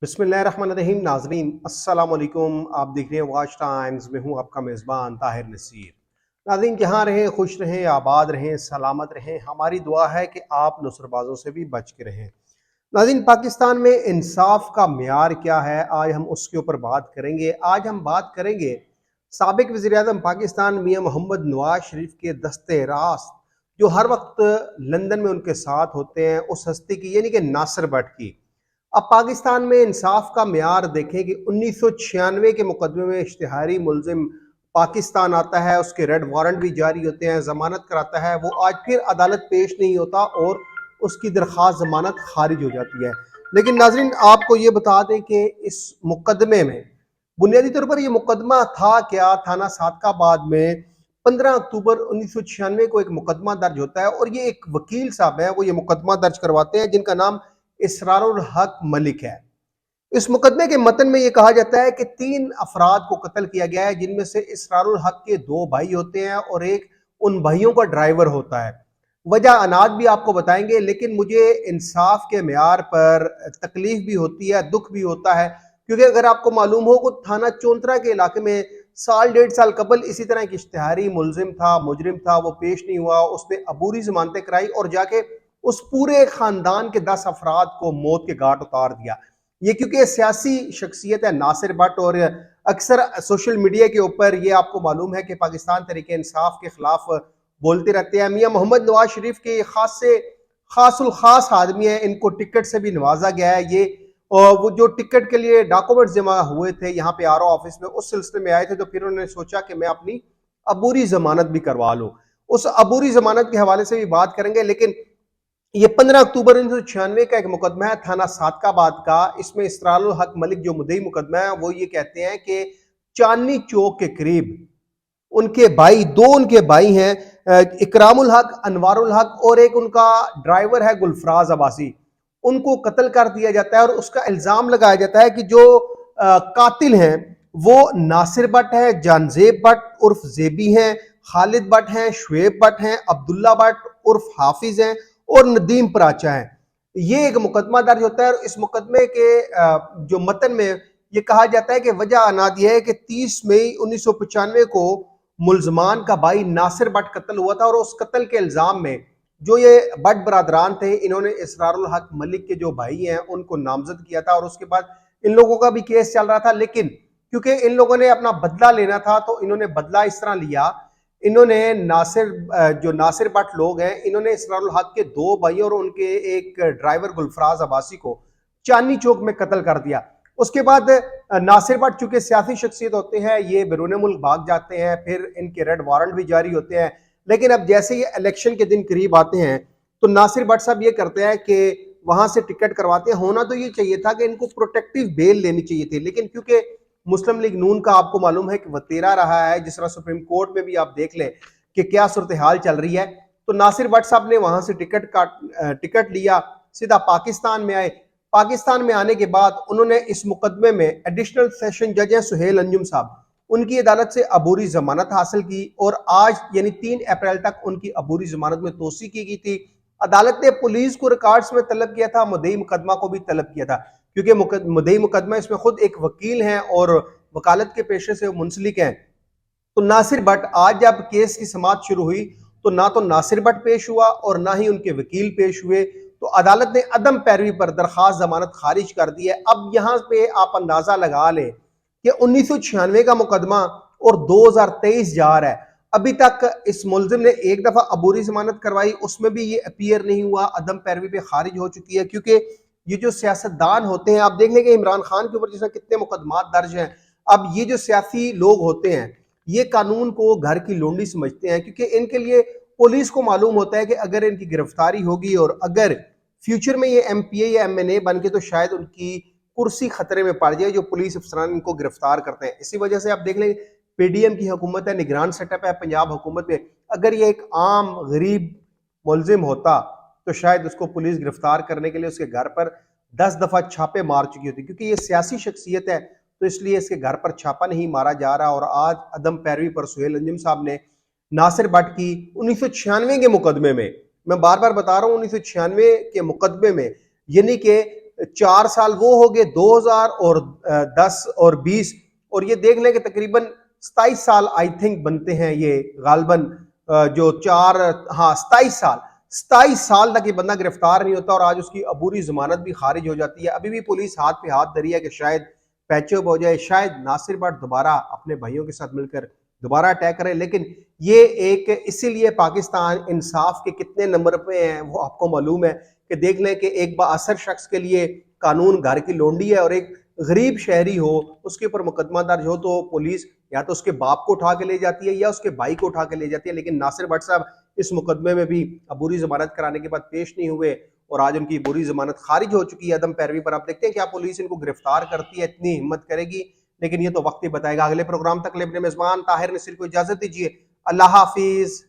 बिस्मिल्लाहिर्रहमानिर्रहीम। नाजरीन अस्सलाम वालेकुम। आप देख रहे हैं वाच टाइम्स में हूँ आपका मेज़बान ताहिर नसीर। नाजरीन जहाँ रहें खुश रहें, आबाद रहें, सलामत रहें। हमारी दुआ है कि आप नुसरबाजों से भी बच के रहें। नाज़रीन पाकिस्तान में इंसाफ का मेयार क्या है, आज हम उसके ऊपर बात करेंगे। आज हम बात करेंगे साबिक वज़ीर-ए-आज़म पाकिस्तान मियां मोहम्मद नवाज शरीफ के दस्ते रास्त जो हर वक्त लंदन में उनके साथ होते हैं, उस हस्ती की यानी कि नासिर भट्ट की। अब पाकिस्तान में इंसाफ का मेयार देखें कि 1996 के मुकदमे में इश्तिहारी मुलजिम पाकिस्तान आता है, उसके रेड वारंट भी जारी होते हैं, जमानत कराता है, वो आज फिर अदालत पेश नहीं होता और उसकी दरख्वास्त जमानत खारिज हो जाती है। लेकिन नाजरीन आपको ये बता दें कि इस मुकदमे में बुनियादी तौर पर ये मुकदमा था क्या, थाना सादकाबाद में 15 अक्टूबर 1996 को एक मुकदमा दर्ज होता है और ये एक वकील साहब है, वो ये मुकदमा दर्ज करवाते हैं जिनका नाम इसरारुल हक मलिक है। इस मुकदमे के मतन में यह कहा जाता है कि 3 अफराद को कत्ल किया गया है, जिनमें से इसरारुल हक के 2 भाई होते हैं और एक उन भाइयों का ड्राइवर होता है। वजह अनाज भी आपको बताएंगे, लेकिन मुझे इंसाफ के मेयार पर तकलीफ भी होती है, दुख भी होता है, क्योंकि अगर आपको मालूम हो कि थाना चौंतरा के इलाके में साल 1.5 साल कबल इसी तरह एक इश्तिहारी मुलजिम था, मुजरिम था, वो पेश नहीं हुआ, उसने अबूरी जमानतें कराई और जाके उस पूरे खानदान के 10 अफराद को मौत के घाट उतार दिया। ये क्योंकि सियासी शख्सियत है नासिर भट्ट, और अक्सर सोशल मीडिया के ऊपर ये आपको मालूम है कि पाकिस्तान तरीके इंसाफ के खिलाफ बोलते रहते हैं। मियां मोहम्मद नवाज शरीफ के खास से खासुल खास आदमी है, इनको टिकट से भी नवाजा गया है। ये वो जो टिकट के लिए डॉक्यूमेंट्स जमा हुए थे यहाँ पे आर ओ ऑफिस में, उस सिलसिले में आए थे, तो फिर उन्होंने सोचा कि मैं अपनी अबूरी जमानत भी करवा लूं। उस अबूरी जमानत के हवाले से भी बात करेंगे। लेकिन ये 15 अक्टूबर 1996 का एक मुकदमा है थाना सादकाबाद का। इसमें इसरारुल हक मलिक जो मुद्दई मुकदमा है, वो ये कहते हैं कि चांदनी चौक के करीब उनके भाई, 2 उनके भाई हैं, इकरामुल हक, अनवारुल हक, और एक उनका ड्राइवर है गुलफराज अब्बासी, उनको कत्ल कर दिया जाता है। और उसका इल्जाम लगाया जाता है कि जो कातिल हैं वो नासिर भट्ट है, जानजेब भट्ट उर्फ जेबी हैं, खालिद भट्ट हैं, शुएब भट्ट हैं, अब्दुल्ला भट्ट उर्फ हाफिज हैं और नदीम पराचा है। ये एक मुकदमा दर्ज होता है और इस मुकदमे के जो मतन में ये कहा जाता है कि वजह अनाद यह है कि 30 मई 1995 को मुलजमान का भाई नासिर भट्ट कत्ल हुआ था और उस कत्ल के इल्जाम में जो ये भट्ट बरादरान थे, इन्होंने इसरारुल हक मलिक के जो भाई हैं उनको नामजद किया था और उसके बाद इन लोगों का भी केस चल रहा था। लेकिन क्योंकि इन लोगों ने अपना बदला लेना था, तो इन्होंने बदला इस तरह लिया, इन्होंने जो नासिर भट्ट लोग हैं, इन्होंने इसरारुल हक के 2 भाई और उनके एक ड्राइवर गुलफराज अब्बासी को चांदनी चौक में कत्ल कर दिया। उसके बाद नासिर भट्ट चूंकि सियासी शख्सियत होते हैं, ये बैरून मुल्क भाग जाते हैं, फिर इनके रेड वारंट भी जारी होते हैं। लेकिन अब जैसे ये इलेक्शन के दिन करीब आते हैं, तो नासिर भट्ट साहब ये करते हैं कि वहां से टिकट करवाते हैं। होना तो ये चाहिए था कि इनको प्रोटेक्टिव बेल लेनी चाहिए थी, लेकिन क्योंकि मुस्लिम लीग नून का आपको मालूम है कि वतीरा रहा है, जिस तरह सुप्रीम कोर्ट में भी आप देख लें कि क्या सूरत हाल चल रही है, तो नासिर भट्ट साहब ने वहां से टिकट लिया, सीधा पाकिस्तान में आए। पाकिस्तान में आने के बाद उन्होंने इस मुकदमे में एडिशनल सेशन जज हैं सुहेल अंजुम साहब, उनकी अदालत से अबूरी जमानत हासिल की और आज यानी 3 अप्रैल तक उनकी अबूरी जमानत में तोसी की गई थी। अदालत ने पुलिस को रिकॉर्ड्स में तलब किया था, मुद्दई मुकदमा को भी तलब किया था, क्योंकि मुद्दई मुकदमा इसमें खुद एक वकील हैं और वकालत के पेशे से मुंसलिक हैं। तो नासिर भट्ट, आज जब केस की समाअत शुरू हुई तो ना तो नासिर भट्ट पेश हुआ और ना ही उनके वकील पेश हुए, तो अदालत ने अदम पैरवी पर दरखास्त जमानत खारिज कर दी है। अब यहां पे आप अंदाजा लगा लें कि 1996 का मुकदमा और 2023 जा रहा है, अभी तक इस मुलजिम ने एक दफा अबूरी जमानत करवाई, उसमें भी ये अपीयर नहीं हुआ, अदम पैरवी पे खारिज हो चुकी है। क्योंकि ये जो सियासतदान होते हैं, आप देख लेंगे इमरान खान के ऊपर जिसमें कितने मुकदमात दर्ज हैं। अब ये जो सियासी लोग होते हैं, ये कानून को घर की लोंडी समझते हैं, क्योंकि इनके लिए पुलिस को मालूम होता है कि अगर इनकी गिरफ्तारी होगी और अगर फ्यूचर में ये एमपीए या एमएनए बन के, तो शायद उनकी कुर्सी खतरे में पड़ जाए जो पुलिस अफसरान इनको गिरफ्तार करते हैं। इसी वजह से आप देख लें पीडीएम की हुकूमत है, निगरान सेटअप है पंजाब हुकूमत में, अगर ये एक आम गरीब मुलजिम होता तो शायद उसको पुलिस गिरफ्तार करने के लिए उसके घर पर 10 दफा छापे मार चुकी होती। क्योंकि ये सियासी शख्सियत है तो इसलिए इसके घर पर छापा नहीं मारा जा रहा। और आज अदम पैरवी पर सुहेल अंजुम साहब ने नासिर भट्ट की 1996 के मुकदमे में, मैं बार बार बता रहा हूं 1996 के मुकदमे में, यानी कि 4 سال وہ ہو گئے 2010 اور 20 اور یہ دیکھ لیں کہ تقریباً 27 سال آئی تھنک بنتے ہیں یہ غالباً جو 27 سال تک یہ بندہ گرفتار نہیں ہوتا اور آج اس کی عبوری ضمانت بھی خارج ہو جاتی ہے. ابھی بھی پولیس ہاتھ پہ ہاتھ دھری ہے کہ شاید پیچ اپ ہو جائے, شاید ناصر بٹ دوبارہ اپنے بھائیوں کے ساتھ مل کر دوبارہ اٹیک کرے. لیکن یہ ایک اسی لیے پاکستان انصاف کے کتنے نمبر پہ ہیں وہ آپ کو معلوم ہے کہ دیکھ لیں کہ ایک بااثر شخص کے لیے قانون گھر کی لونڈی ہے اور ایک غریب شہری ہو اس کے اوپر مقدمہ درج ہو تو پولیس یا تو اس کے باپ کو اٹھا کے لے جاتی ہے یا اس کے بھائی کو اٹھا کے لے جاتی ہے. لیکن ناصر بٹ صاحب اس مقدمے میں بھی عبوری ضمانت کرانے کے بعد پیش نہیں ہوئے اور آج ان کی عبوری ضمانت خارج ہو چکی ہے عدم پیروی پر. آپ دیکھتے ہیں کیا پولیس ان کو گرفتار کرتی ہے, اتنی ہمت کرے گی, لیکن یہ تو وقت ہی بتائے گا. اگلے پروگرام تک اپنے میزبان طاہر نصیر کو اجازت دیجیے. اللہ حافظ.